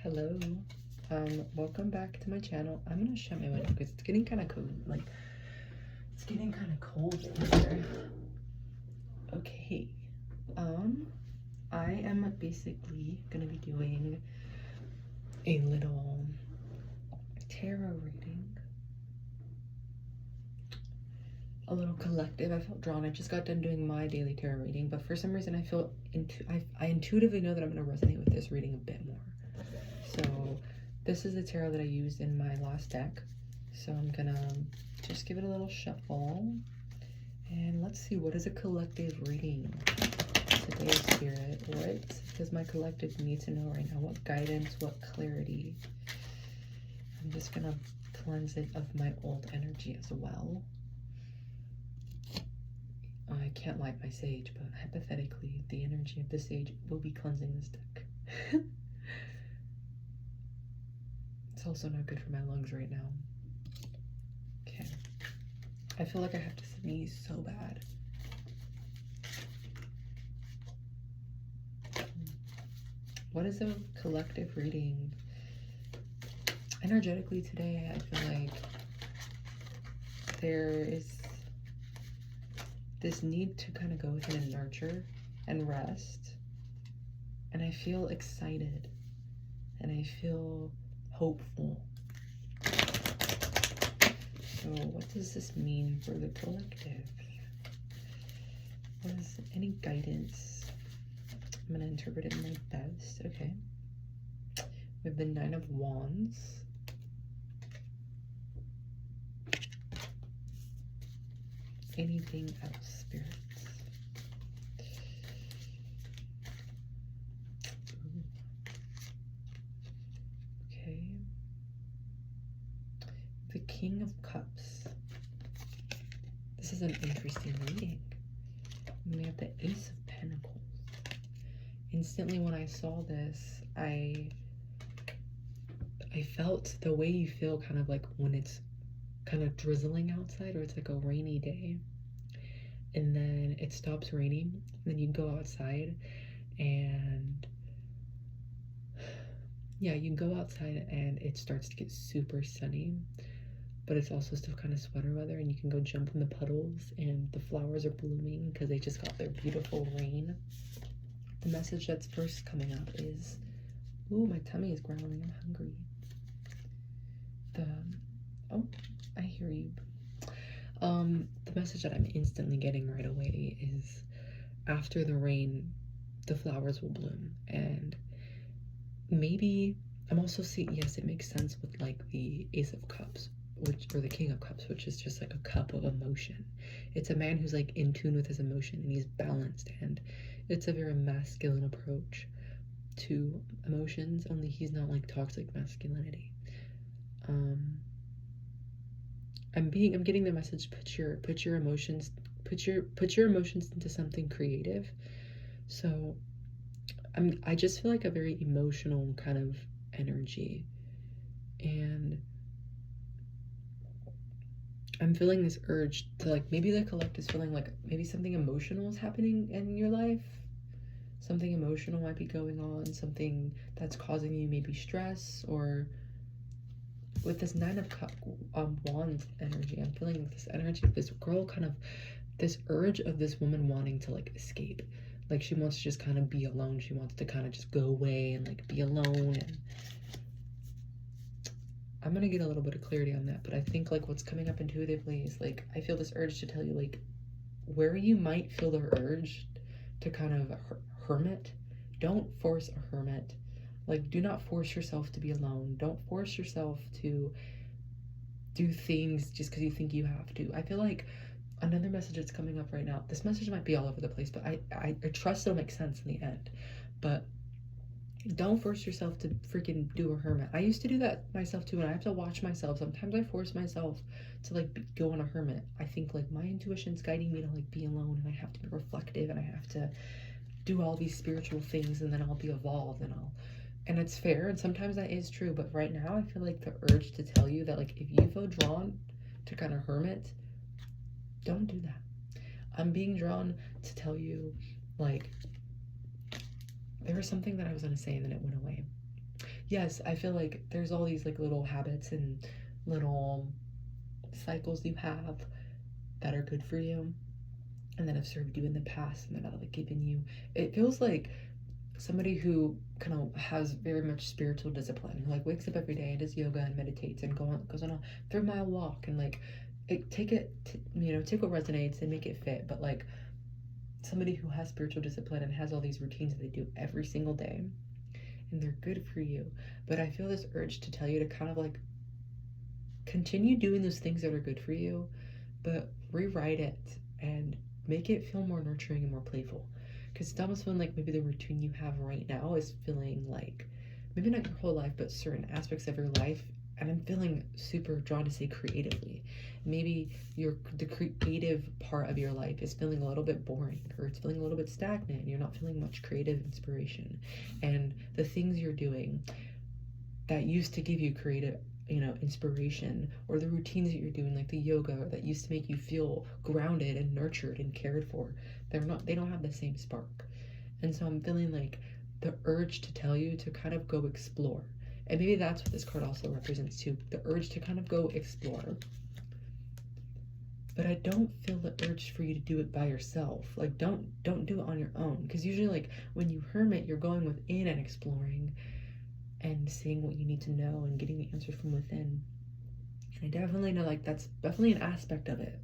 Hello. Welcome back to my channel. I'm gonna shut my window because it's getting kind of cold. Like, it's getting kind of cold in here. Okay. I am basically gonna be doing a little tarot reading. A little collective. I felt drawn. I just got done doing my daily tarot reading, but for some reason I intuitively know that I'm gonna resonate with this reading a bit more. So this is the tarot that I used in my last deck. So I'm gonna just give it a little shuffle. And let's see, what is a collective reading today, Spirit? What does my collective need to know right now? What guidance, what clarity? I'm just gonna cleanse it of my old energy as well. I can't light my sage, but hypothetically, the energy of the sage will be cleansing this deck. It's also not good for my lungs right now. Okay. I feel like I have to sneeze so bad. What is a collective reading? Energetically today, I feel like there is this need to kind of go within and nurture and rest. And I feel excited. And I feel hopeful. So what does this mean for the collective? What is any guidance? I'm going to interpret it my best. Okay. We have the 9 of Wands. Anything else, spirits? Okay. The King of Cups. This is an interesting reading. And we have the Ace of Pentacles. Instantly when I saw this, I felt the way you feel kind of like when it's kind of drizzling outside, or it's like a rainy day and then it stops raining, and then you go outside and yeah, you go outside and it starts to get super sunny, but it's also still kind of sweater weather, and you can go jump in the puddles and the flowers are blooming because they just got their beautiful rain. The message that's first coming up is, ooh, my tummy is growling, I'm hungry. Oh, I hear you. The message that I'm instantly getting right away is, after the rain, the flowers will bloom. And maybe I'm also seeing, yes, it makes sense with like the Ace of Cups, or the King of Cups, which is just like a cup of emotion. It's a man who's like in tune with his emotion and he's balanced, and it's a very masculine approach to emotions, only he's not like toxic masculinity. I'm getting the message, put your emotions into something creative. So I just feel like a very emotional kind of energy, and I'm feeling this urge to, like, maybe the collective is feeling like maybe something emotional is happening in your life. Something emotional might be going on, something that's causing you maybe stress, or with this 9 of Wands energy, I'm feeling this energy of this girl, kind of this urge of this woman wanting to like escape. Like she wants to just kind of be alone. She wants to kind of just go away and like be alone. And I'm gonna get a little bit of clarity on that, but I think like what's coming up intuitively is like, I feel this urge to tell you like where you might feel the urge to kind of hermit. Don't force a hermit. Like, do not force yourself to be alone. Don't force yourself to do things just because you think you have to. I feel like another message that's coming up right now, this message might be all over the place, but I trust it'll make sense in the end. But don't force yourself to freaking do a hermit. I used to do that myself too, and I have to watch myself. Sometimes I force myself to like go on a hermit. I think like my intuition's guiding me to like be alone, and I have to be reflective, and I have to do all these spiritual things, and then I'll be evolved, and it's fair, and sometimes that is true. But right now I feel like the urge to tell you that like if you feel drawn to kind of hermit, don't do that. I'm being drawn to tell you, like, there was something that I was going to say and then it went away. yes, I feel like there's all these like little habits and little cycles you have that are good for you and that have served you in the past and that have like given you, it feels like somebody who kind of has very much spiritual discipline, who like wakes up every day and does yoga and meditates and goes on a 3 mile walk and like take what resonates and make it fit. But like somebody who has spiritual discipline and has all these routines that they do every single day and they're good for you. But I feel this urge to tell you to kind of like continue doing those things that are good for you, but rewrite it and make it feel more nurturing and more playful. Because it's almost feeling like maybe the routine you have right now is feeling like, maybe not your whole life, but certain aspects of your life. And I'm feeling super drawn to say creatively. Maybe the creative part of your life is feeling a little bit boring, or it's feeling a little bit stagnant. You're not feeling much creative inspiration. And the things you're doing that used to give you creative inspiration, or the routines that you're doing like the yoga that used to make you feel grounded and nurtured and cared for, they don't have the same spark. And so I'm feeling like the urge to tell you to kind of go explore. And maybe that's what this card also represents too, the urge to kind of go explore. But I don't feel the urge for you to do it by yourself. Like don't do it on your own, because usually like when you hermit, you're going within and exploring and seeing what you need to know and getting the answers from within. And I definitely know like that's definitely an aspect of it.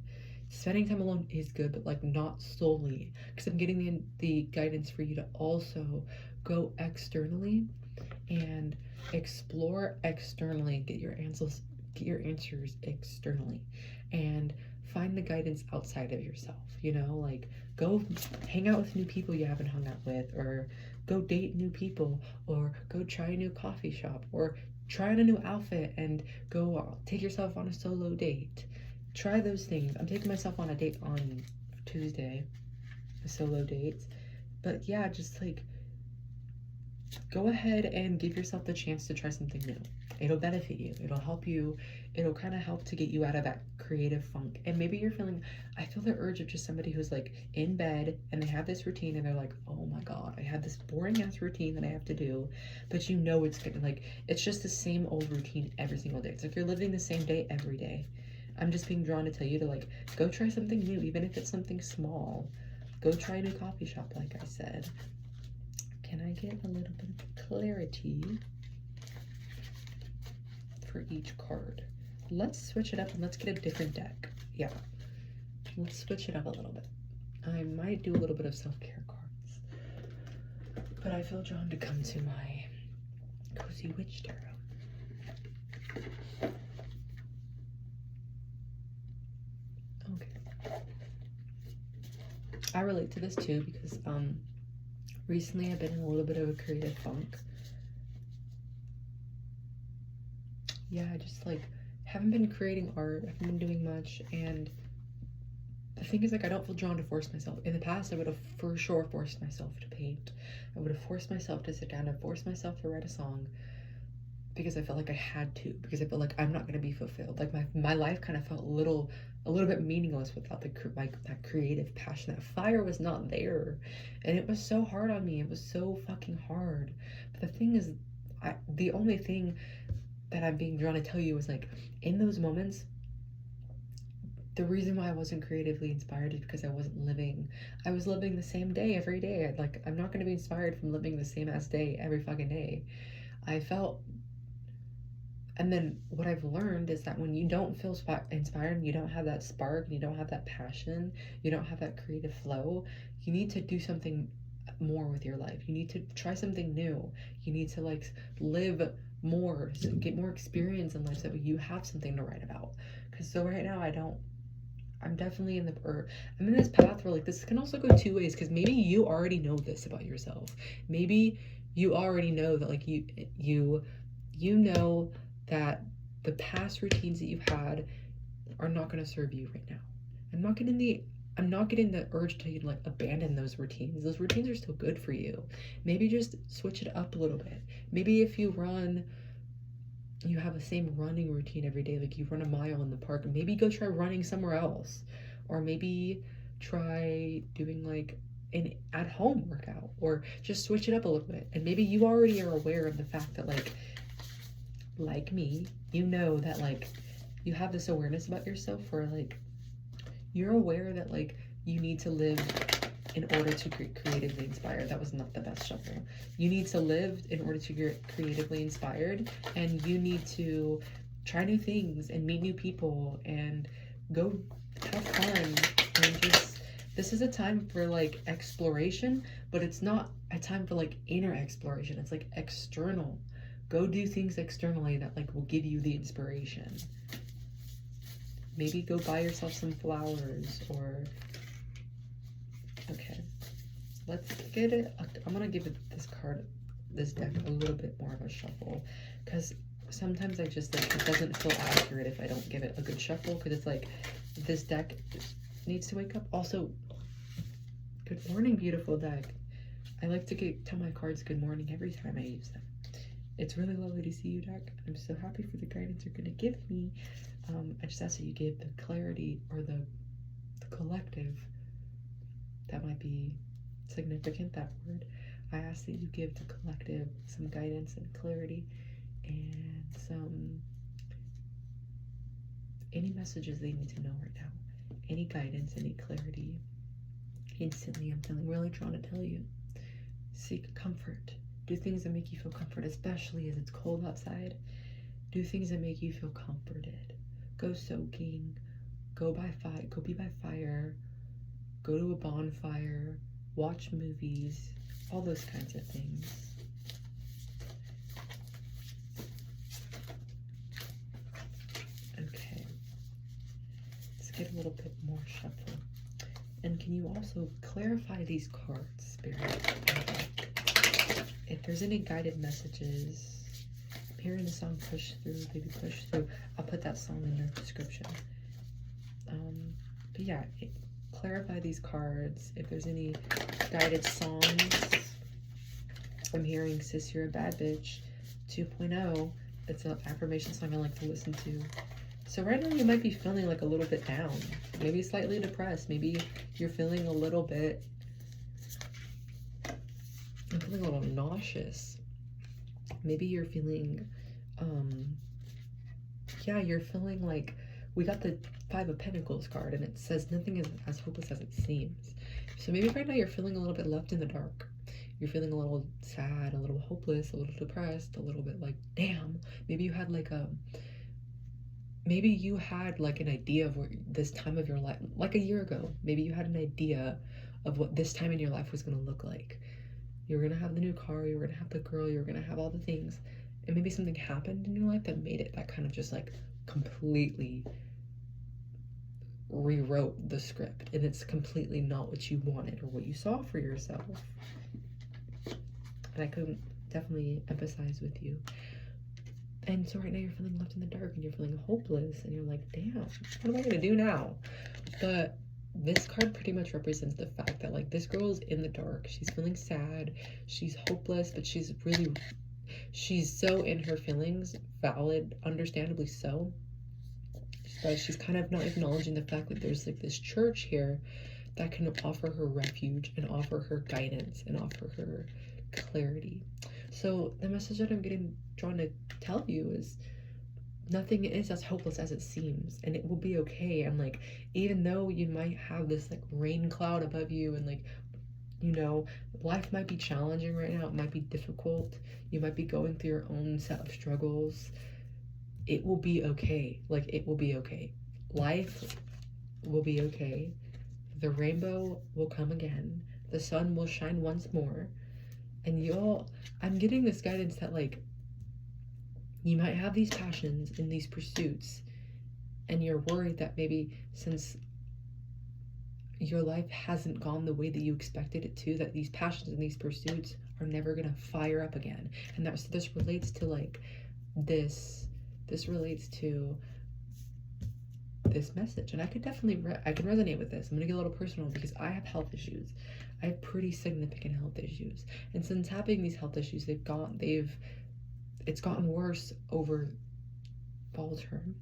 Spending time alone is good, but like not solely, because I'm getting the guidance for you to also go externally and explore externally, get your answers externally, and find the guidance outside of yourself. Like go hang out with new people you haven't hung out with, or go date new people, or go try a new coffee shop, or try on a new outfit and go take yourself on a solo date. Try those things. I'm taking myself on a date on Tuesday, a solo date. But yeah, just like go ahead and give yourself the chance to try something new. It'll benefit you. It'll help you. It'll kind of help to get you out of that creative funk. And maybe you're feeling, I feel the urge of just somebody who's like in bed and they have this routine and they're like, oh my God, I had this boring ass routine that I have to do. But it's gonna like, it's just the same old routine every single day. It's like you're living the same day every day. I'm just being drawn to tell you to like, go try something new, even if it's something small. Go try a new coffee shop, like I said. Can I get a little bit of clarity for each card? Let's switch it up and let's get a different deck. Yeah, let's switch it up a little bit. I might do a little bit of self-care cards, but I feel drawn to come to my Cozy Witch Tarot. Okay. I relate to this too because recently I've been in a little bit of a creative funk. Yeah, I just like haven't been creating art, I haven't been doing much, and the thing is like I don't feel drawn to force myself. In the past I would have for sure forced myself to paint. I would have forced myself to sit down and forced myself to write a song because I felt like I had to, because I felt like I'm not going to be fulfilled. Like my life kind of felt a little bit meaningless without that creative passion. That fire was not there, and it was so hard on me. It was so fucking hard. But the thing is, the only thing that I'm being drawn to tell you is like in those moments, the reason why I wasn't creatively inspired is because I was living the same day every day. Like I'm not going to be inspired from living the same ass day every fucking day. And then what I've learned is that when you don't feel inspired, and you don't have that spark, and you don't have that passion, you don't have that creative flow, you need to do something more with your life. You need to try something new. You need to like live more, get more experience in life so that you have something to write about. Because so right now I'm definitely I'm in this path where like this can also go two ways, because maybe you already know this about yourself. Maybe you already know that like you know that the past routines that you've had are not going to serve you right now. I'm not getting the urge to like abandon those routines. Those routines are still good for you. Maybe just switch it up a little bit. Maybe if you have the same running routine every day, like you run a mile in the park, maybe go try running somewhere else. Or maybe try doing like an at-home workout, or just switch it up a little bit. And maybe you already are aware of the fact that like like me, you know that like you have this awareness about yourself where like you're aware that like you need to live in order to get creatively inspired. That was not the best shuffle. You need to live in order to get creatively inspired, and you need to try new things and meet new people and go have fun and just, this is a time for like exploration, but it's not a time for like inner exploration. It's like external. Go do things externally that like will give you the inspiration. Maybe go buy yourself some flowers or, okay, let's get it. I'm gonna give it this card, this deck, a little bit more of a shuffle, because sometimes I just like, it doesn't feel accurate if I don't give it a good shuffle, because it's like this deck needs to wake up. Also, good morning, beautiful deck. I like to tell my cards good morning every time I use them. It's really lovely to see you, deck. I'm so happy for the guidance you're gonna give me. I just ask that you give the clarity or the collective, that might be significant, that word. I ask that you give the collective some guidance and clarity and some, any messages they need to know right now, any guidance, any clarity. Instantly, I'm feeling really drawn to tell you, seek comfort. Do things that make you feel comfort, especially as it's cold outside. Do things that make you feel comforted. Go soaking, go be by fire, go to a bonfire, watch movies, all those kinds of things. Okay, let's get a little bit more shuffle. And can you also clarify these cards, Spirit? If there's any guided messages, I'm hearing the song Push Through, Baby Push Through. I'll put that song in the description. But yeah, clarify these cards. If there's any guided songs, I'm hearing Sis, You're a Bad Bitch 2.0. It's an affirmation song I like to listen to. So right now you might be feeling like a little bit down, maybe slightly depressed. Maybe you're feeling a little bit, I'm feeling a little nauseous. Maybe you're feeling, yeah, you're feeling like, we got the Five of Pentacles card and it says nothing is as hopeless as it seems. So maybe right now you're feeling a little bit left in the dark. You're feeling a little sad, a little hopeless, a little depressed, a little bit like, damn. Maybe you had like maybe you had like an idea of what this time of your life, like a year ago, maybe you had an idea of what this time in your life was going to look like. You were going to have the new car, you were going to have the girl, you were going to have all the things. And maybe something happened in your life that made it, that kind of just like completely rewrote the script. And it's completely not what you wanted or what you saw for yourself. And I could definitely empathize with you. And so right now you're feeling left in the dark and you're feeling hopeless and you're like, damn, what am I gonna do now? But this card pretty much represents the fact that like this girl is in the dark. She's feeling sad, she's hopeless, but she's so in her feelings, valid, understandably so. But she's kind of not acknowledging the fact that there's like this church here that can offer her refuge and offer her guidance and offer her clarity. So the message that I'm getting drawn to tell you is nothing is as hopeless as it seems, and it will be okay. And like, even though you might have this like rain cloud above you and like, you know, life might be challenging right now, it might be difficult, you might be going through your own set of struggles, it will be okay. Like, it will be okay. Life will be okay. The rainbow will come again. The sun will shine once more. And I'm getting this guidance that like, you might have these passions and these pursuits, and you're worried that maybe since your life hasn't gone the way that you expected it to, that these passions and these pursuits are never gonna fire up again. And this relates to like this relates to this message. And I could definitely I can resonate with this. I'm gonna get a little personal because I have health issues. I have pretty significant health issues, and since having these health issues, it's gotten worse over fall term.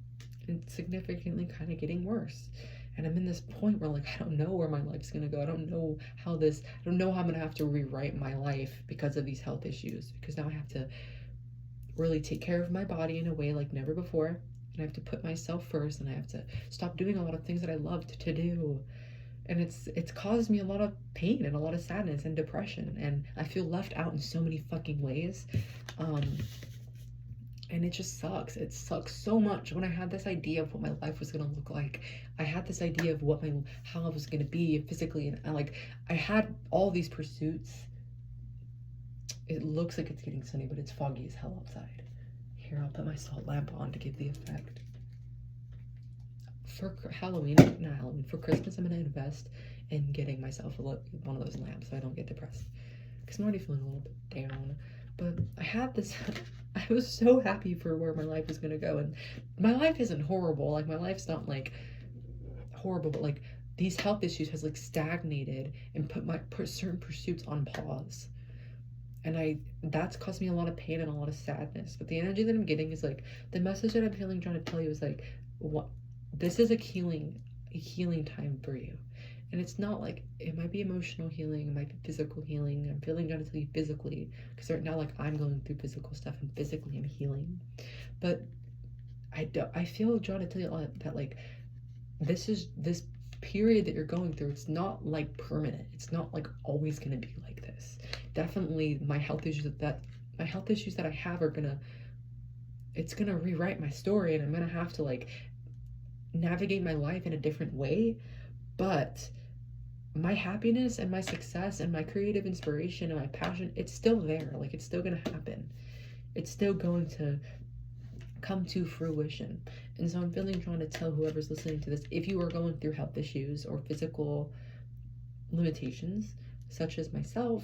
It's significantly kind of getting worse, and I'm in this point where like I don't know where my life's gonna go. I don't know how I'm gonna have to rewrite my life because of these health issues, because now I have to really take care of my body in a way like never before. And I have to put myself first, and I have to stop doing a lot of things that I loved to do. And it's caused me a lot of pain and a lot of sadness and depression, and I feel left out in so many fucking ways. And it just sucks. It sucks so much. When I had this idea of what my life was gonna look like, I had this idea of how I was gonna be physically, and I had all these pursuits. It looks like it's getting sunny, but it's foggy as hell outside. Here, I'll put my salt lamp on to give the effect. For Halloween, not Halloween, for Christmas, I'm gonna invest in getting myself one of those lamps so I don't get depressed. Because I'm already feeling a little bit down. But I had this, I was so happy for where my life was gonna go. And my life isn't horrible. Like, my life's not like horrible, but like these health issues has like stagnated and put certain pursuits on pause. And that's caused me a lot of pain and a lot of sadness. But the energy that I'm getting is like, the message that I'm feeling trying to tell you is like, what, this is a healing time for you. And it's not like, it might be emotional healing, it might be physical healing. I'm feeling trying to tell you physically, because right now, like, I'm going through physical stuff, and physically I'm healing. But I feel drawn to tell you that like, this period that you're going through, it's not like permanent. It's not like always gonna be like this. Definitely my health issues that I have it's gonna rewrite my story, and I'm gonna have to like navigate my life in a different way. But my happiness and my success and my creative inspiration and my passion, it's still there. Like, it's still gonna happen. It's still going to come to fruition. And so I'm feeling drawn to tell whoever's listening to this, if you are going through health issues or physical limitations, such as myself,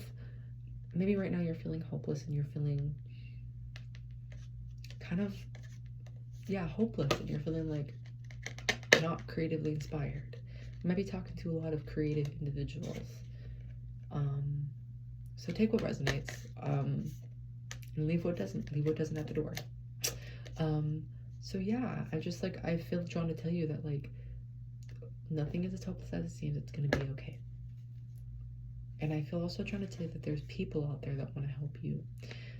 maybe right now you're feeling hopeless and you're feeling kind of, hopeless, and you're feeling like not creatively inspired. I might be talking to a lot of creative individuals. So take what resonates, and leave what doesn't. Leave what doesn't at the door. So yeah, I feel drawn to tell you that like, nothing is as hopeless as it seems. It's gonna be okay. And I feel also trying to tell you that there's people out there that want to help you.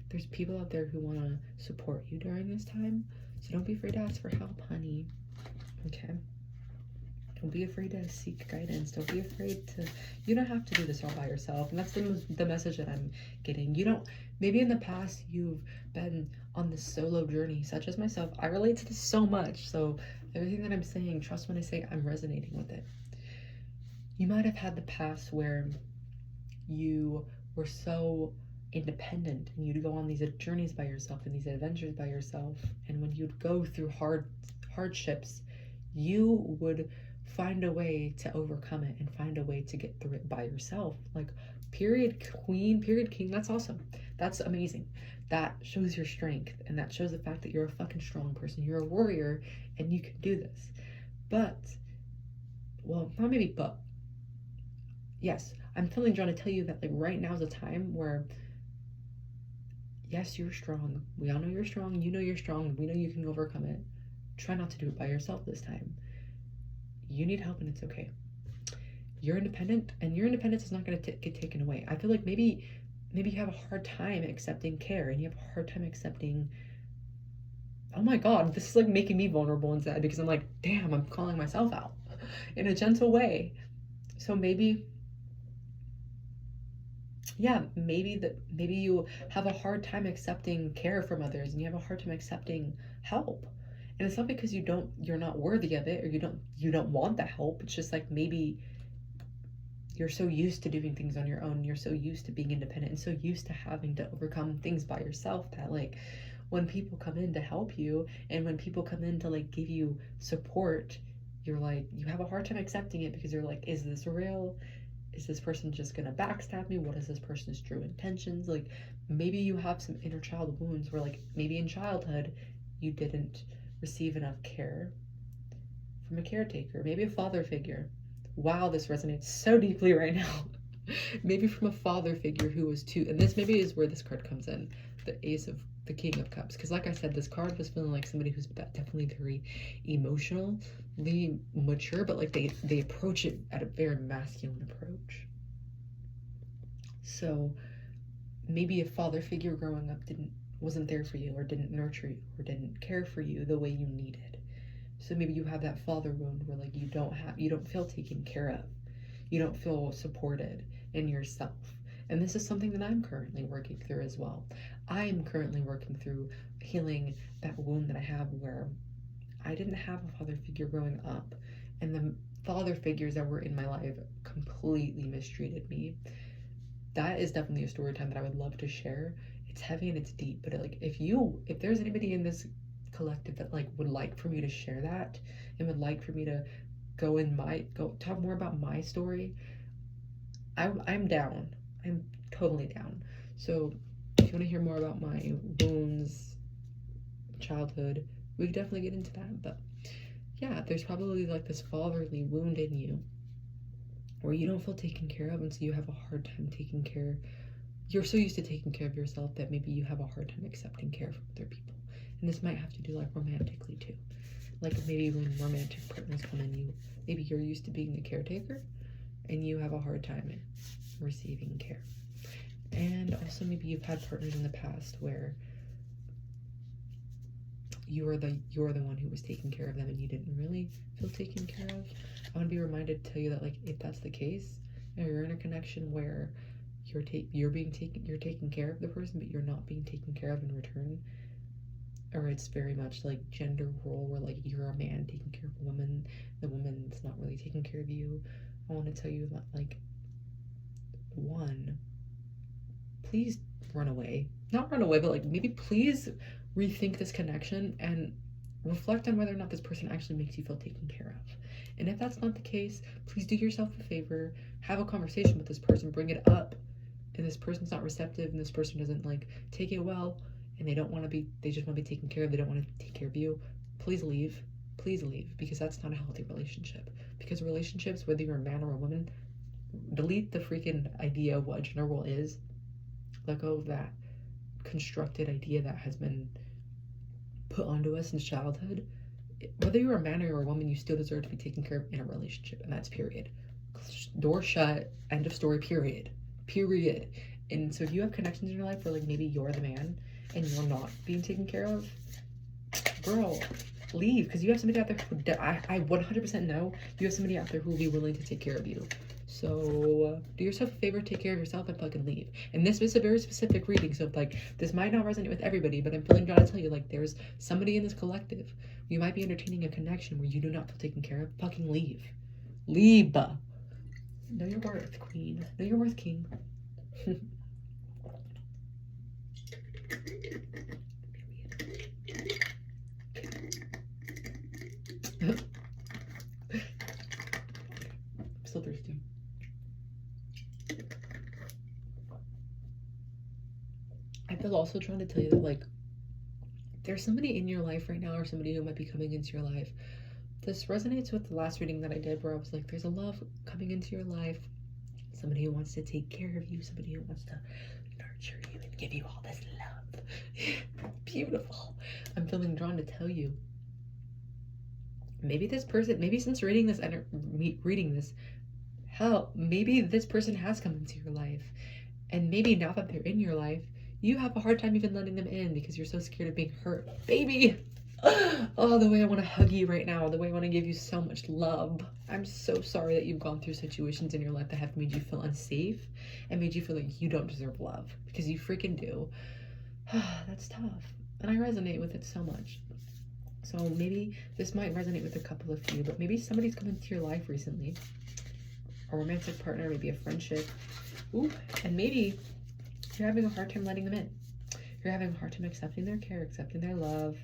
There's people out there who want to support you during this time. So don't be afraid to ask for help, honey. Okay? Don't be afraid to seek guidance. Don't be afraid to, you don't have to do this all by yourself. And that's the message that I'm getting. You don't, maybe in the past you've been on this solo journey, such as myself. I relate to this so much. So everything that I'm saying, trust when I say I'm resonating with it. You might have had the past where you were so independent and you'd go on these journeys by yourself and these adventures by yourself. And when you'd go through hardships, you would find a way to overcome it and find a way to get through it by yourself. Like, period queen, period king, that's awesome. That's amazing. That shows your strength, and that shows the fact that you're a fucking strong person. You're a warrior, and you can do this. But, well, not maybe, but, yes, I'm feeling drawn to tell you that like right now is a time where, yes, you're strong. We all know you're strong. You know you're strong. We know you can overcome it. Try not to do it by yourself this time. You need help, and it's okay. You're independent, and your independence is not going to get taken away. I feel like maybe you have a hard time accepting care, and you have a hard time accepting, oh my God, this is like making me vulnerable and sad, because I'm like, damn, I'm calling myself out in a gentle way. So maybe you have a hard time accepting care from others, and you have a hard time accepting help. And it's not because you're not worthy of it, or you don't want the help. It's just like, maybe you're so used to doing things on your own. You're so used to being independent and so used to having to overcome things by yourself that like, when people come in to help you, and when people come in to like give you support, you're like, you have a hard time accepting it, because you're like, is this real? Is this person just gonna backstab me? What is this person's true intentions? Like, maybe you have some inner child wounds where like, maybe in childhood you didn't receive enough care from a caretaker, maybe a father figure. Wow, this resonates so deeply right now. Maybe from a father figure who was too, and this maybe is where this card comes in, the King of Cups. Because like I said, this card was feeling like somebody who's definitely very emotionally mature, but like they approach it at a very masculine approach. So maybe a father figure growing up wasn't there for you, or didn't nurture you, or didn't care for you the way you needed. So maybe you have that father wound where like you don't feel taken care of. You don't feel supported in yourself. And this is something that I'm currently working through as well. I am currently working through healing that wound that I have where I didn't have a father figure growing up, and the father figures that were in my life completely mistreated me. That is definitely a story time that I would love to share. It's heavy and it's deep, but like if there's anybody in this collective that like would like for me to share that and would like for me to go talk more about my story, I'm down. I'm totally down. So if you want to hear more about my wounds, childhood, we could definitely get into that. But yeah, there's probably like this fatherly wound in you where you don't feel taken care of, and so you have a hard time taking care. You're so used to taking care of yourself that maybe you have a hard time accepting care from other people. And this might have to do like romantically too. Like maybe when romantic partners come in, maybe you're used to being the caretaker and you have a hard time receiving care. And also maybe you've had partners in the past where you're the one who was taking care of them and you didn't really feel taken care of. I want to be reminded to tell you that like if that's the case, and you're in a connection where you're taking care of the person but you're not being taken care of in return, or it's very much like gender role where like you're a man taking care of a woman, the woman's not really taking care of you, I want to tell you that like, one, please run away. Not run away, but like maybe please rethink this connection and reflect on whether or not this person actually makes you feel taken care of. And if that's not the case, please do yourself a favor, have a conversation with this person, bring it up, and this person's not receptive and this person doesn't like take it well, and they just want to be taken care of, they don't want to take care of you, please leave, because that's not a healthy relationship. Because relationships, whether you're a man or a woman, delete the freaking idea of what gender role is. Let go of that constructed idea that has been put onto us since childhood. Whether you're a man or you're a woman, you still deserve to be taken care of in a relationship, and that's period. Door shut, end of story, period. And so if you have connections in your life where like maybe you're the man and you're not being taken care of, girl, leave, because you have somebody out there who I 100% know you have somebody out there who will be willing to take care of you. So do yourself a favor, take care of yourself, and fucking leave. And this is a very specific reading, so like this might not resonate with everybody, but I'm feeling drawn to tell you like there's somebody in this collective. You might be entertaining a connection where you do not feel taken care of. Fucking leave. Know your worth, queen. Know your worth, king. I'm still thirsty. I feel also trying to tell you that like there's somebody in your life right now, or somebody who might be coming into your life. This resonates with the last reading that I did where I was like, there's a love coming into your life, somebody who wants to take care of you, somebody who wants to nurture you and give you all this love. Beautiful. I'm feeling drawn to tell you, maybe since reading this, hell, maybe this person has come into your life, and maybe now that they're in your life, you have a hard time even letting them in because you're so scared of being hurt. Baby! Oh, the way I want to hug you right now, the way I want to give you so much love. I'm so sorry that you've gone through situations in your life that have made you feel unsafe and made you feel like you don't deserve love, because you freaking do. That's tough, and I resonate with it so much. So maybe this might resonate with a couple of you, but maybe somebody's come into your life recently, a romantic partner, maybe a friendship. Ooh, and maybe you're having a hard time letting them in. You're having a hard time accepting their care, accepting their love,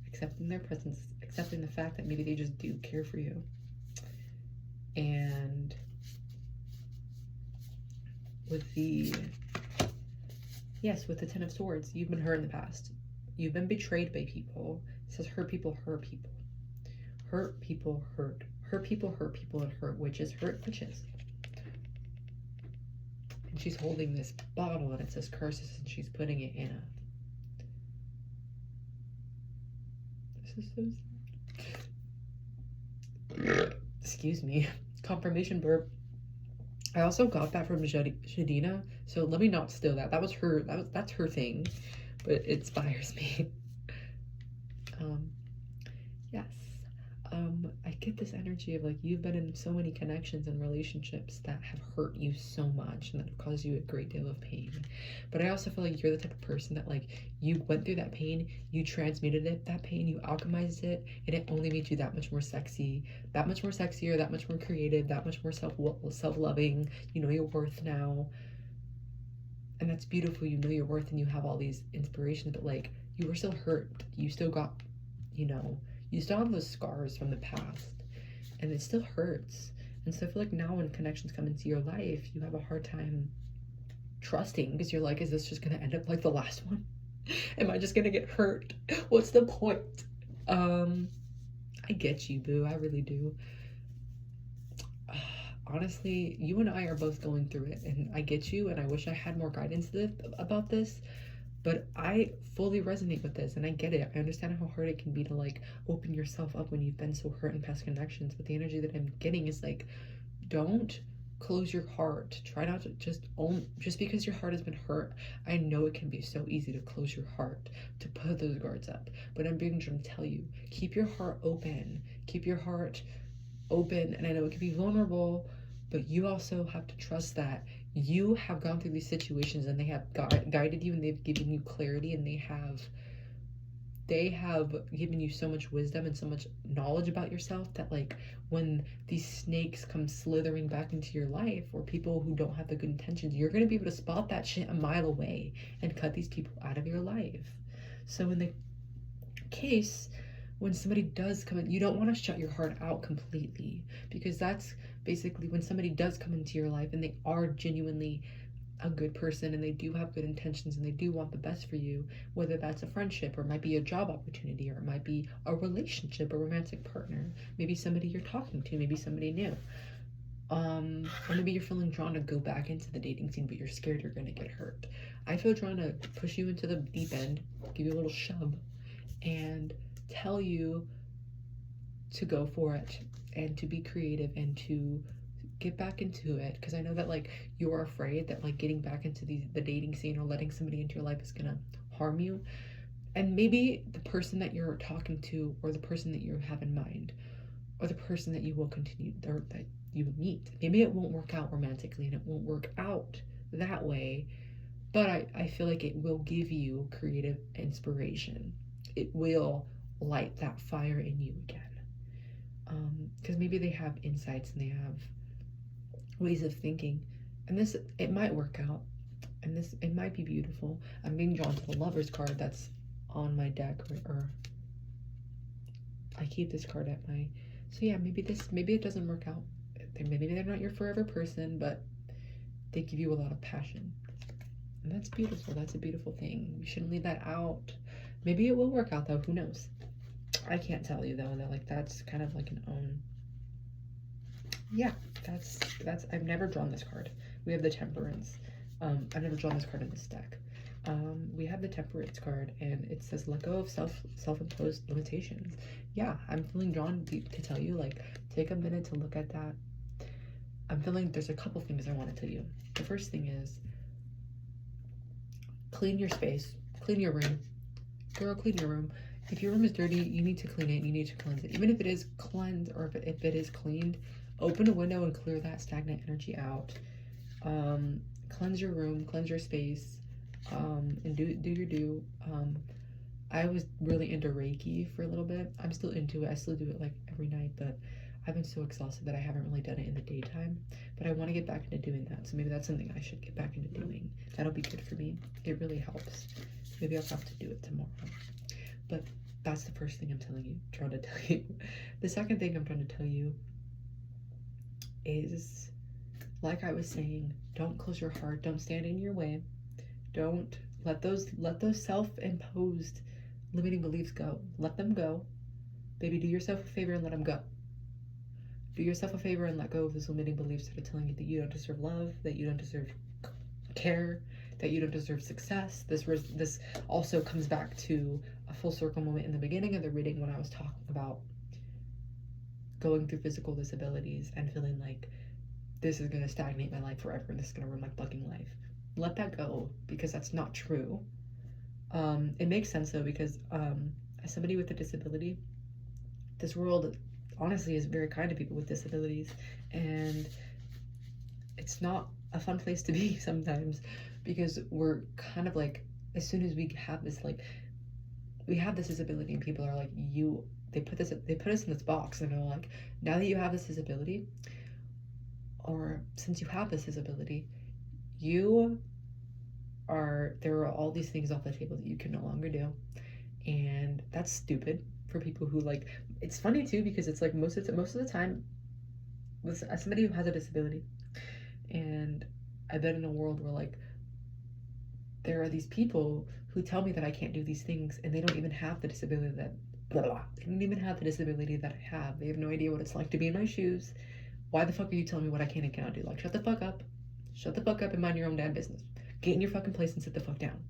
accepting their presence, accepting the fact that maybe they just do care for you. And with the Ten of Swords, you've been hurt in the past. You've been betrayed by people. It says hurt people hurt people. Hurt people hurt. Hurt people hurt people, and hurt witches hurt witches. And she's holding this bottle and it says curses, and she's putting it in a... This is so sad. Excuse me. Confirmation burp. I also got that from Shadina, so let me not steal that. That was her, that's her thing. It inspires me. Yes. I get this energy of like you've been in so many connections and relationships that have hurt you so much and that have caused you a great deal of pain. But I also feel like you're the type of person that like you went through that pain, you transmuted it, that pain, you alchemized it, and it only made you that much more sexy, that much more sexier, that much more creative, that much more self-loving. You know your worth now. And that's beautiful. You know your worth and you have all these inspirations, but like you were still hurt. You still got, you know, you still have those scars from the past and it still hurts. And so I feel like now when connections come into your life, you have a hard time trusting because you're like, is this just going to end up like the last one? Am I just going to get hurt? What's the point? I get you, boo. I really do. Honestly, you and I are both going through it, and I get you, and I wish I had more guidance about this, but I fully resonate with this, and I get it. I understand how hard it can be to, like, open yourself up when you've been so hurt in past connections, but the energy that I'm getting is, like, don't close your heart. Try not to just because your heart has been hurt. I know it can be so easy to close your heart, to put those guards up, but I'm being trying to tell you, keep your heart open. Keep your heart open, and I know it can be vulnerable, but you also have to trust that you have gone through these situations and they have guided you and they've given you clarity and they have given you so much wisdom and so much knowledge about yourself that like when these snakes come slithering back into your life or people who don't have the good intentions, you're going to be able to spot that shit a mile away and cut these people out of your life. So in the case when somebody does come in, you don't want to shut your heart out completely because that's basically when somebody does come into your life and they are genuinely a good person and they do have good intentions and they do want the best for you, whether that's a friendship or it might be a job opportunity or it might be a relationship, a romantic partner, maybe somebody you're talking to, maybe somebody new. Or maybe you're feeling drawn to go back into the dating scene, but you're scared you're gonna get hurt. I feel drawn to push you into the deep end, give you a little shove, and tell you to go for it and to be creative and to get back into it because I know that like you're afraid that like getting back into the dating scene or letting somebody into your life is gonna harm you, and maybe the person that you're talking to or the person that you have in mind or the person that you will continue or that you meet, maybe it won't work out romantically and it won't work out that way, but I feel like it will give you creative inspiration. It will light that fire in you again. Because maybe they have insights and they have ways of thinking, and this it might work out, and this it might be beautiful. I'm being drawn to the Lover's card that's on my deck, or I keep this card at my. So yeah, maybe it doesn't work out. Maybe they're not your forever person, but they give you a lot of passion, and that's beautiful. That's a beautiful thing. We shouldn't leave that out. Maybe it will work out though. Who knows? I can't tell you though. That like that's kind of like an own. Yeah, that's. I've never drawn this card. We have the Temperance. I've never drawn this card in this deck. We have the Temperance card, and it says let go of self-imposed limitations. Yeah, I'm feeling drawn to tell you like take a minute to look at that. I'm feeling there's a couple things I want to tell you. The first thing is clean your space, clean your room. Girl, clean your room. If your room is dirty, you need to clean it. You need to cleanse it. Even if it is cleansed or if it is cleaned, open a window and clear that stagnant energy out. Cleanse your room, cleanse your space, and do your due. I was really into Reiki for a little bit. I'm still into it. I still do it like every night, but I've been so exhausted that I haven't really done it in the daytime. But I want to get back into doing that. So maybe that's something I should get back into doing. That'll be good for me. It really helps. Maybe I'll have to do it tomorrow. But that's the first thing I'm trying to tell you. The second thing I'm trying to tell you is, like I was saying, don't close your heart. Don't stand in your way. Don't let those self-imposed limiting beliefs go. Let them go. Baby, do yourself a favor and let them go. Do yourself a favor and let go of those limiting beliefs that are telling you that you don't deserve love, that you don't deserve care, that you don't deserve success. This also comes back to a full circle moment in the beginning of the reading when I was talking about going through physical disabilities and feeling like this is going to stagnate my life forever and this is going to ruin my fucking life. Let that go because that's not true. It makes sense though, because as somebody with a disability, this world honestly is very kind to people with disabilities, and it's not a fun place to be sometimes, because we're kind of like, as soon as we have this, like, we have this disability and people are like, they put us in this box, and they're like, now that you have this disability, or since you have this disability, you there are all these things off the table that you can no longer do. And that's stupid for people who, like, it's funny too, because it's like most of the time, as somebody who has a disability, and I've been in a world where, like, there are these people who tell me that I can't do these things, and they don't even have the disability that blah, blah, they don't even have the disability that I have. They have no idea what it's like to be in my shoes. Why the fuck are you telling me what I can and cannot do? Like, shut the fuck up and mind your own damn business. Get in your fucking place and sit the fuck down.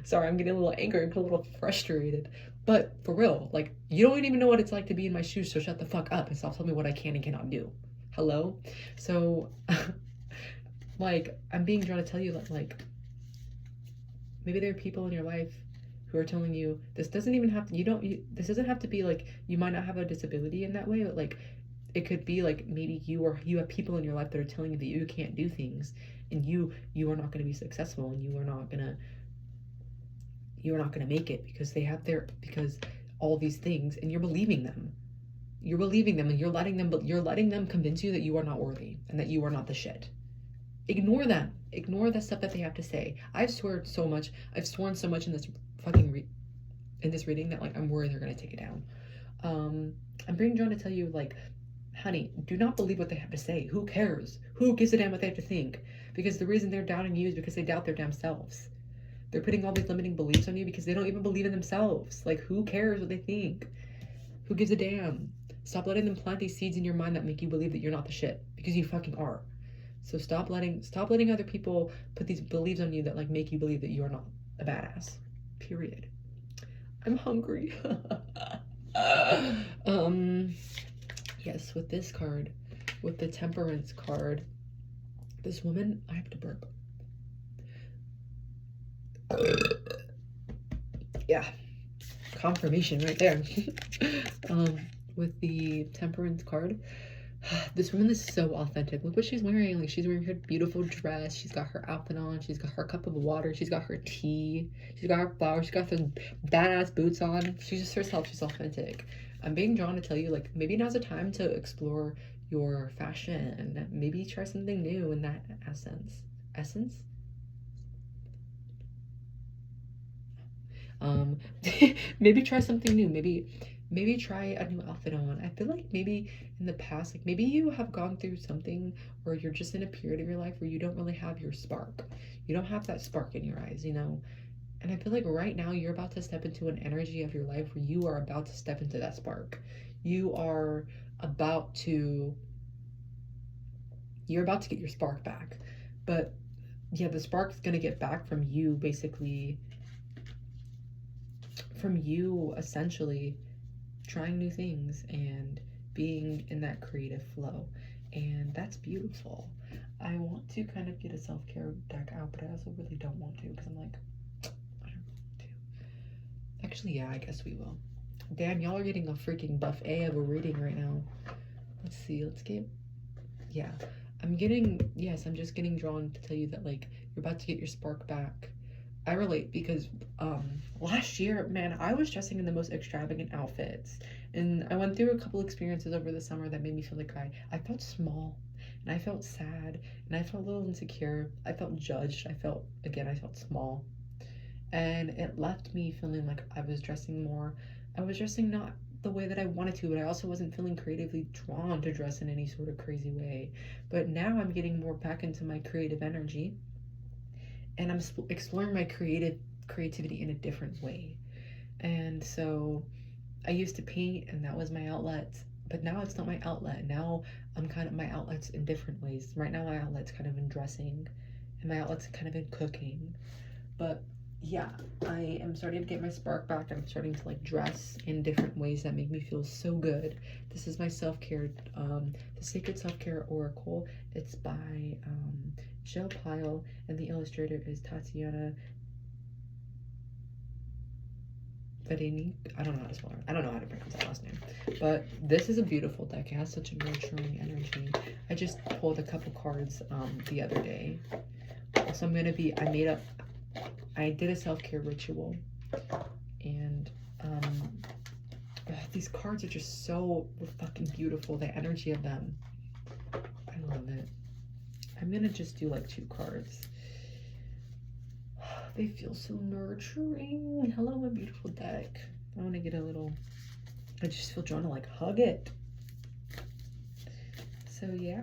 Sorry, I'm getting a little angry and a little frustrated. But for real, like, you don't even know what it's like to be in my shoes, so shut the fuck up and stop telling me what I can and cannot do. Hello? So, like, I'm being drawn to tell you that, like, maybe there are people in your life who are telling you this doesn't even have to, this doesn't have to be like, you might not have a disability in that way, but like, it could be like, maybe you have people in your life that are telling you that you can't do things, and you are not going to be successful, and you are not going to make it, because because all these things, and you're believing them, and you're letting them convince you that you are not worthy and that you are not the shit. Ignore them. Ignore the stuff that they have to say. I've sworn so much in this fucking in this reading that, like, I'm worried they're gonna take it down. I'm being drawn to tell you, like, honey, do not believe what they have to say. Who cares? Who gives a damn what they have to think? Because the reason they're doubting you is because they doubt their damn selves. They're putting all these limiting beliefs on you because they don't even believe in themselves. Like, who cares what they think? Who gives a damn? Stop letting them plant these seeds in your mind that make you believe that you're not the shit, because you fucking are. So stop letting other people put these beliefs on you that, like, make you believe that you are not a badass. Period. I'm hungry. Yes, with this card, with the Temperance card, this woman, I have to burp. Yeah, confirmation right there. With the Temperance card, this woman is so authentic. Look what she's wearing. Like, she's wearing her beautiful dress. She's got her outfit on. She's got her cup of water. She's got her tea. She's got her flowers. She's got those badass boots on. She's just herself. She's authentic. I'm being drawn to tell you, like, maybe now's the time to explore your fashion. Maybe try something new in that essence. Maybe try something new. Maybe try a new outfit on. I feel like maybe in the past, like, maybe you have gone through something, or you're just in a period of your life where you don't really have your spark. You don't have that spark in your eyes, you know? And I feel like right now you're about to step into an energy of your life where you are about to step into that spark. You're about to get your spark back. But yeah, the spark's gonna get back from you, basically, from you essentially trying new things and being in that creative flow. And that's beautiful. I want to kind of get a self-care deck out, but I also really don't want to, because I'm like, I don't want to. Actually, yeah, I guess we will. Damn, y'all are getting a freaking buffet of a reading right now. Let's see, yeah. I'm just getting drawn to tell you that, like, you're about to get your spark back. I relate, because last year, man, I was dressing in the most extravagant outfits, and I went through a couple experiences over the summer that made me feel like I felt small, and I felt sad, and I felt a little insecure. I felt judged. I felt small, and it left me feeling like I was dressing not the way that I wanted to, but I also wasn't feeling creatively drawn to dress in any sort of crazy way. But now I'm getting more back into my creative energy, and I'm exploring my creativity in a different way. And so I used to paint, and that was my outlet, but now it's not my outlet. Now my outlet's in different ways. Right now my outlet's kind of in dressing, and my outlet's kind of in cooking. But yeah, I am starting to get my spark back. I'm starting to, like, dress in different ways that make me feel so good. This is my self-care, the Sacred Self-Care Oracle. It's by Jill Pyle, and the illustrator is Tatiana Veronique, I don't know how to spell her. I don't know how to pronounce that last name. But this is a beautiful deck. It has such a nurturing energy. I just pulled a couple cards the other day. So I'm gonna be, I did a self-care ritual, and these cards are just so fucking beautiful. The energy of them, I love it. I'm gonna just do like 2 cards. They feel so nurturing. Hello, my beautiful deck. I want to get a little, I just feel drawn to like hug it. So yeah,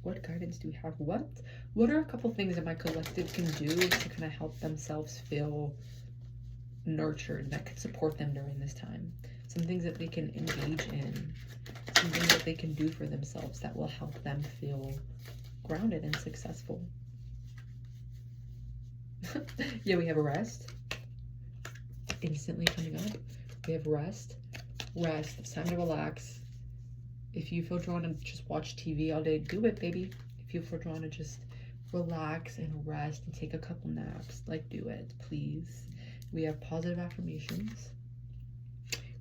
what guidance do we have? What are a couple things that my collective can do to kind of help themselves feel nurtured, that can support them during this time? Some things that they can engage in, some things that they can do for themselves that will help them feel grounded and successful. Yeah, we have a rest. Instantly coming up. We have rest. Rest. It's time to relax. If you feel drawn to just watch TV all day, do it, baby. If you feel drawn to just relax and rest and take a couple naps, like, do it, please. We have positive affirmations.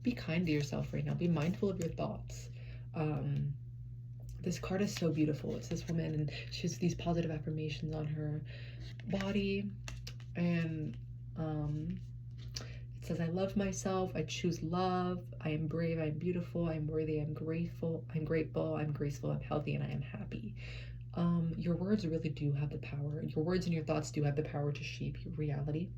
Be kind to yourself right now. Be mindful of your thoughts. This card is so beautiful. It's this woman, and she has these positive affirmations on her body, and it says, I love myself, I choose love, I am brave, I am beautiful, I am worthy, I am grateful, I'm grateful, I'm graceful, I'm healthy, and I am happy. Your words really do have the power. Your words and your thoughts do have the power to shape your reality.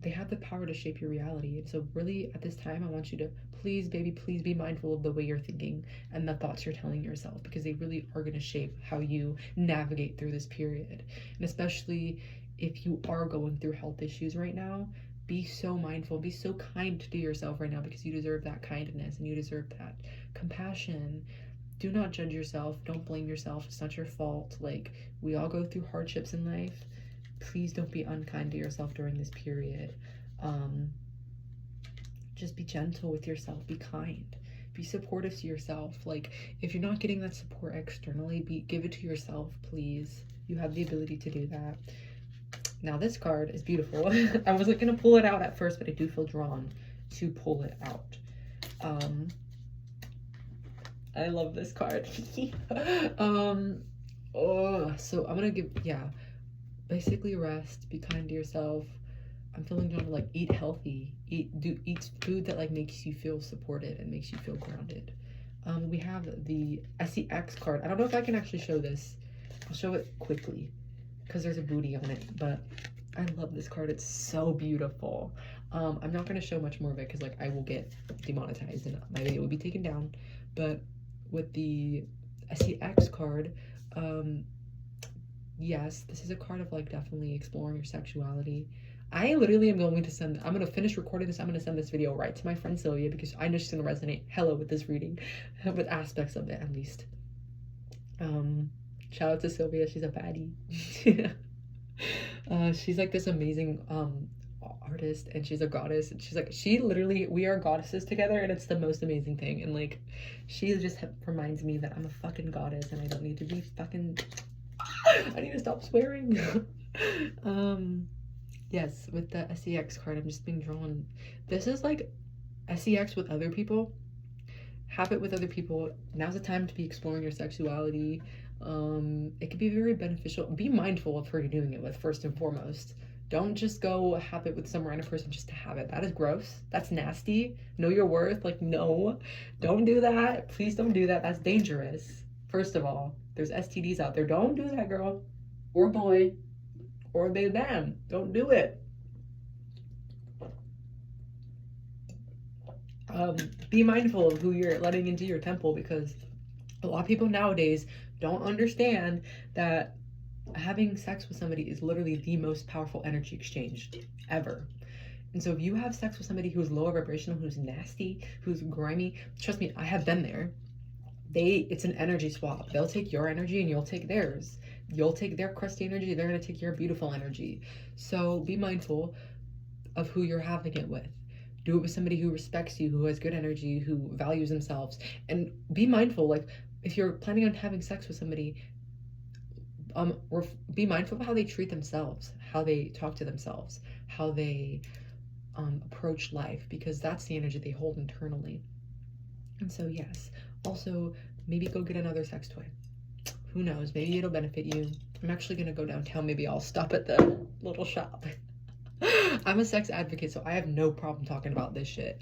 They have the power to shape your reality. And so really at this time, I want you to please, baby, please be mindful of the way you're thinking and the thoughts you're telling yourself, because they really are going to shape how you navigate through this period. And especially if you are going through health issues right now, be so mindful, be so kind to yourself right now, because you deserve that kindness and you deserve that compassion. Do not judge yourself. Don't blame yourself. It's not your fault. Like, we all go through hardships in life. Please don't be unkind to yourself during this period. Just be gentle with yourself. Be kind. Be supportive to yourself. Like, if you're not getting that support externally, give it to yourself, please. You have the ability to do that. Now, this card is beautiful. I wasn't going to pull it out at first, but I do feel drawn to pull it out. I love this card. So I'm going to give, basically rest, be kind to yourself. I'm feeling drawn to like eat healthy, eat food that like makes you feel supported and makes you feel grounded. We have the SEX card. I don't know if I can actually show this. I'll show it quickly because there's a booty on it, but I love this card. It's so beautiful. I'm not going to show much more of it because like I will get demonetized and my video will be taken down. But with the SEX card, yes, this is a card of like definitely exploring your sexuality. I literally am going to I'm going to finish recording this. I'm going to send this video right to my friend Sylvia because I know she's going to resonate hella with this reading, with aspects of it at least. Shout out to Sylvia. She's a baddie. She's like this amazing artist, and she's a goddess, and she's like, we are goddesses together, and it's the most amazing thing. And like, she just reminds me that I'm a fucking goddess and I don't need to be fucking I need to stop swearing. Yes, with the SEX card, I'm just being drawn. This is like SEX with other people. Have it with other people. Now's the time to be exploring your sexuality. It could be very beneficial. Be mindful of who you're doing it with, first and foremost. Don't just go have it with some random person just to have it. That is gross. That's nasty. Know your worth. Like, no, don't do that. Please don't do that. That's dangerous. First of all, there's STDs out there. Don't do that, girl or boy or they, them. Don't do it. Be mindful of who you're letting into your temple, because a lot of people nowadays don't understand that having sex with somebody is literally the most powerful energy exchange ever. And so if you have sex with somebody who's lower vibrational, who's nasty, who's grimy, trust me, I have been there. It's an energy swap. They'll take your energy and you'll take theirs. You'll take their crusty energy, they're going to take your beautiful energy. So be mindful of who you're having it with. Do it with somebody who respects you, who has good energy, who values themselves. And be mindful, like, if you're planning on having sex with somebody, be mindful of how they treat themselves, how they talk to themselves, how they approach life, because that's the energy they hold internally. And so yes, also maybe go get another sex toy. Who knows, maybe it'll benefit you. I'm actually gonna go downtown. Maybe I'll stop at the little shop. I'm a sex advocate, so I have no problem talking about this shit.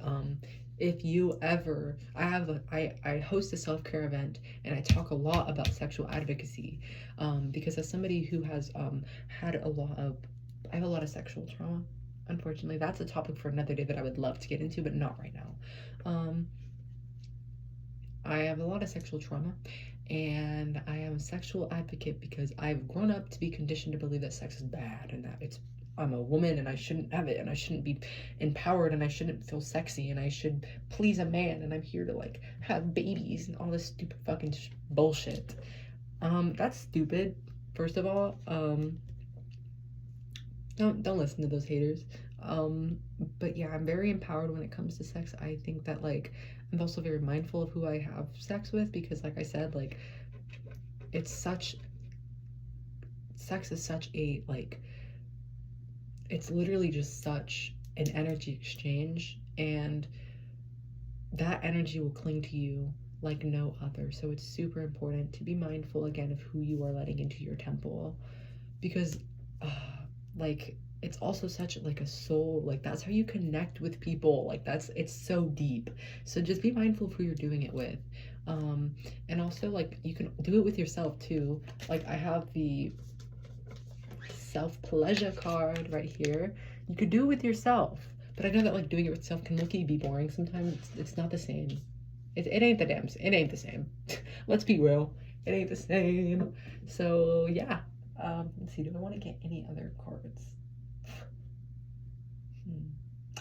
If you ever, I host a self-care event, and I talk a lot about sexual advocacy, because as somebody who has had I have a lot of sexual trauma. Unfortunately, that's a topic for another day that I would love to get into, but not right now. I have a lot of sexual trauma, and I am a sexual advocate because I've grown up to be conditioned to believe that sex is bad and that I'm a woman and I shouldn't have it and I shouldn't be empowered and I shouldn't feel sexy and I should please a man and I'm here to like have babies and all this stupid fucking bullshit. That's stupid. First of all, don't listen to those haters. But yeah, I'm very empowered when it comes to sex. I think that like I'm also very mindful of who I have sex with, because like I said, like sex is such a like, it's literally just such an energy exchange, and that energy will cling to you like no other. So it's super important to be mindful again of who you are letting into your temple, because like it's also such like a soul, like that's how you connect with people, like it's so deep. So just be mindful of who you're doing it with. And also like you can do it with yourself too. Like I have the self-pleasure card right here. You could do it with yourself, but I know that like doing it with yourself can look be boring sometimes. It's not the same. It ain't it ain't the same. Let's be real, it ain't the same. So yeah, let's see, do I want to get any other cards?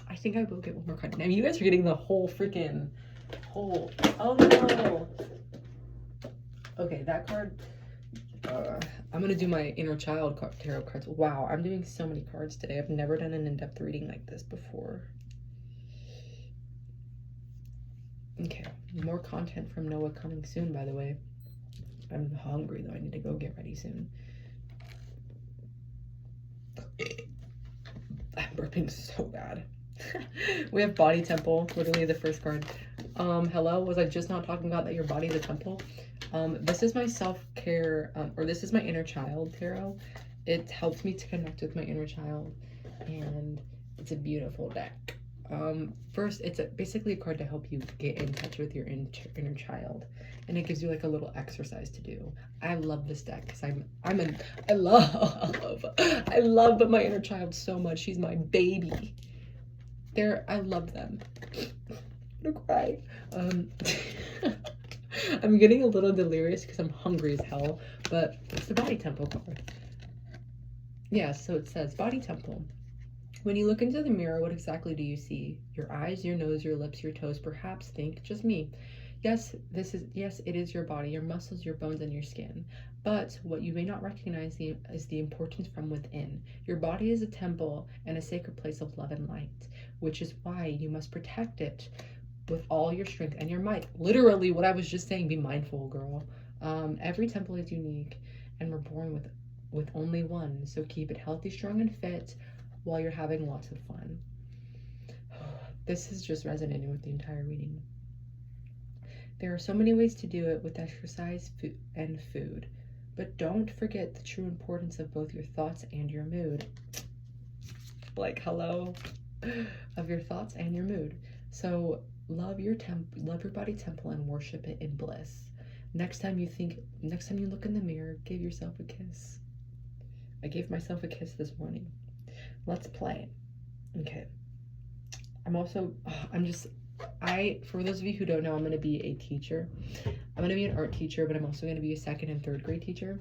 I think I will get one more card. Now you guys are getting the whole freaking whole, oh no. Okay, that card, I'm gonna do my inner child tarot cards. Wow, I'm doing so many cards today. I've never done an in-depth reading like this before. Okay, more content from Noah coming soon, by the way. I'm hungry though, I need to go get ready soon. I'm burping so bad. We have body temple, literally the first card. Hello, was I just not talking about that your body is a temple? This is my self-care, or this is my inner child tarot. It helps me to connect with my inner child, and it's a beautiful deck. First, it's basically a card to help you get in touch with your inner child, and it gives you like a little exercise to do. I love this deck because I love my inner child so much. She's my baby. I love them. I'm gonna cry. I'm getting a little delirious because I'm hungry as hell, but it's the body temple card. Yeah, so it says body temple. When you look into the mirror, what exactly do you see? Your eyes, your nose, your lips, your toes, perhaps think just me. Yes, it is your body, your muscles, your bones, and your skin. But what you may not recognize is the importance from within. Your body is a temple and a sacred place of love and light, which is why you must protect it with all your strength and your might. Literally what I was just saying, be mindful, girl. Every temple is unique, and we're born with only one. So keep it healthy, strong, and fit while you're having lots of fun. This is just resonating with the entire reading. There are so many ways to do it with exercise and food, but don't forget the true importance of both your thoughts and your mood. Like, hello? Of your thoughts and your mood. So love your body temple and worship it in bliss. Next time you look in the mirror, give yourself a kiss. I gave myself a kiss this morning. Let's play. Okay. For those of you who don't know, I'm going to be a teacher. I'm going to be an art teacher, but I'm also going to be a 2nd and 3rd grade teacher.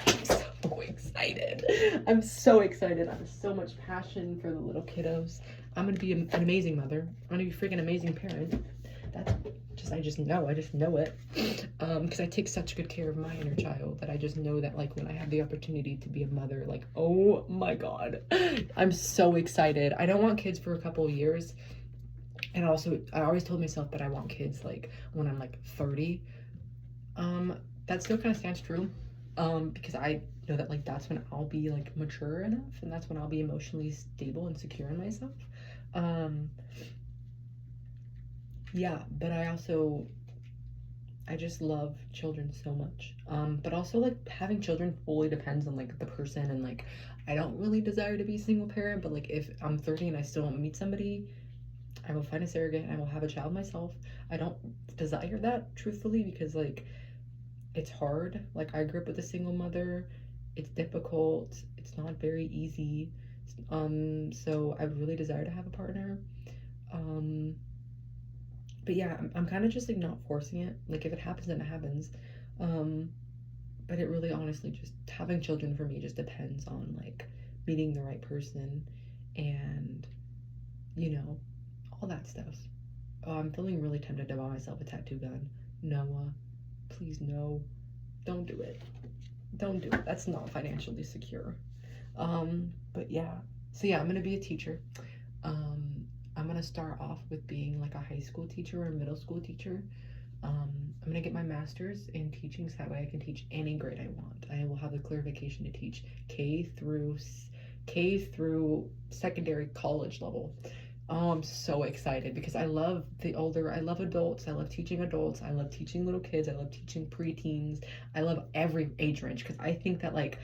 I'm so excited. I'm so excited. I have so much passion for the little kiddos. I'm going to be an amazing mother. I'm going to be a freaking amazing parent. I just know it. Because I take such good care of my inner child that I just know that like when I have the opportunity to be a mother, like, oh my God, I'm so excited. I don't want kids for a couple of years. And also, I always told myself that I want kids like when I'm like 30. That still kind of stands true. Because I know that like that's when I'll be like mature enough, and that's when I'll be emotionally stable and secure in myself. Um, yeah, but I just love children so much. But also like having children fully depends on like the person, and like I don't really desire to be a single parent, but like if I'm 30 and I still don't meet somebody, I will find a surrogate and I will have a child myself. I don't desire that truthfully because like it's hard. Like I grew up with a single mother. It's difficult. It's not very easy. So I really desire to have a partner. Um, but yeah, I'm kind of just like not forcing it. Like if it happens, then it happens. Um, but it really honestly just having children for me just depends on like meeting the right person and you know all that stuff. Oh, I'm feeling really tempted to buy myself a tattoo gun. Noah, please no, don't do it. Don't do it. That's not financially secure. But yeah. So yeah, I'm gonna be a teacher. Um, I'm gonna start off with being like a high school teacher or a middle school teacher. I'm gonna get my master's in teaching so that way I can teach any grade I want. I will have the clarification to teach K through secondary college level. Oh, I'm so excited because I love I love adults, I love teaching adults, I love teaching little kids, I love teaching preteens, I love every age range because I think that like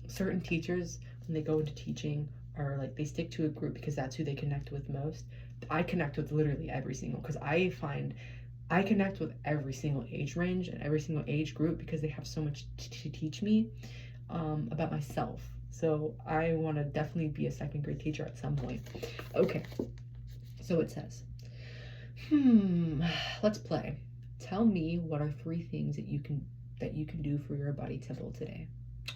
certain teachers, when they go into teaching, are like they stick to a group because that's who they connect with most. I connect with literally every single because I find I connect with every single age range and every single age group because they have so much to teach me about myself. So I want to definitely be a second grade teacher at some point. Okay, so it says, let's play. Tell me what are 3 things that you can do for your body temple today.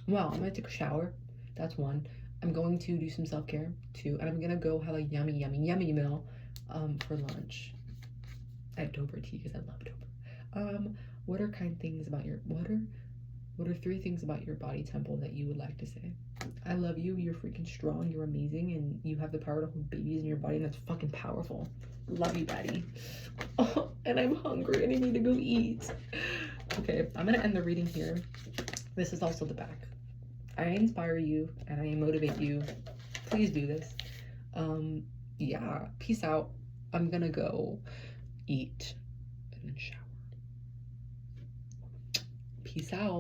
Well, I'm gonna take a shower. That's 1. I'm going to do some self-care. 2, and I'm gonna go have a yummy meal for lunch at Dober Tea because I love Dober. What are 3 things about your body temple that you would like to say? I love you. You're freaking strong. You're amazing, and you have the power to hold babies in your body, and that's fucking powerful. Love you, Betty. Oh, and I'm hungry and I need to go eat. Okay, I'm gonna end the reading here. This is also the back. I inspire you and I motivate you. Please do this. Yeah, peace out. I'm gonna go eat and shower. Peace out.